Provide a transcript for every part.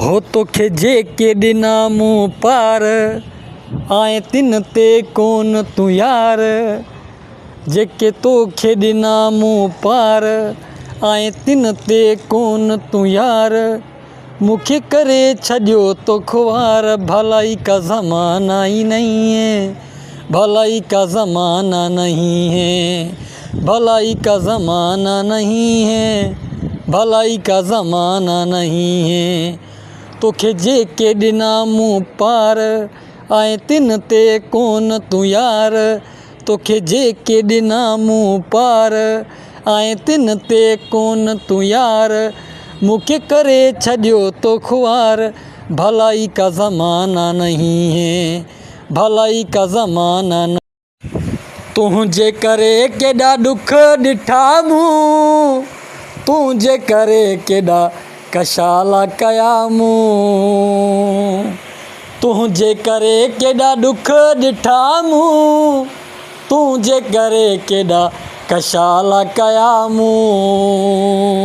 हो तोखे जेके ॾिना मूं पार आए तिन ते कोन तूं यार। जेके तोखे ॾिना मूं पार आए तिन ते कोन तूं यार। मुखे करे छॾियो तो खुआर। भलाई का ज़माना ही नहीं है, भलाई का ज़माना नहीं है, भलाई का ज़माना नहीं है, भलाई का ज़माना नहीं है। तोखे जेके ॾिना मूं पार आए तिन ते कोन तूं यार। तोखे जेके ॾिना मूं पार आए तिन ते कोन तूं यार। मुखे करे छॾियो तो खुआर। भलाई का ज़माना नहीं है, भलाई का ज़माना नहीं। तुंहिंजे करे केॾा ॾुख ॾिठा मूं, तुंहिंजे करे केॾा कशाला कया मूं। तुंहिंजे करे केॾा ॾुख ॾिठा मूं, तुंहिंजे करे केॾा कशाला कया मूं।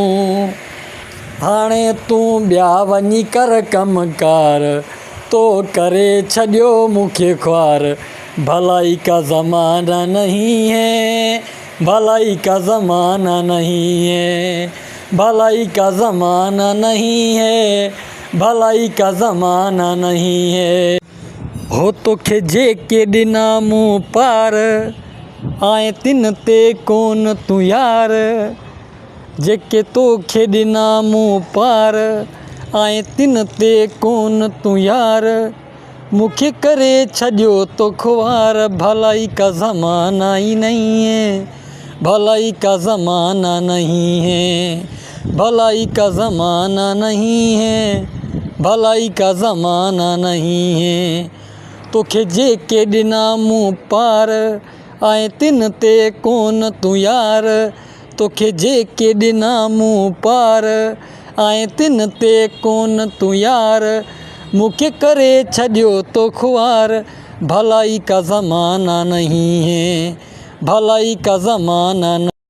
हाणे तूं ॿिया वञी कर कमकार, तो करे छॾियो मुखे ख्वार। भलाई का ज़माना नहीं है, भलाई का ज़माना नहीं है, भलाई का ज़माना नहीं है, भलाई का ज़माना नहीं है। हो तोखे जेके ॾिना मूं पार आए तिन ते कोन तूं यार। जेके तोखे ॾिना मूं पार आए तिन ते कोन तूं यार। मुखे करे छॾियो तो खुआर। भलाई का ज़माना ही नहीं है, भलाई का ज़माना नहीं है, भलाई का ज़माना नहीं है, भलाई का ज़माना नहीं है। तोखे जेके ॾिना मूं पार आए तिन ते कोन तूं यार। तोखे जेके ॾिना मूं पार आए तिन ते कोन तूं यार। मुखे करे छॾियो तो खुआर। भलाई का ज़माना नहीं है, भलाई का ज़माना नहीं।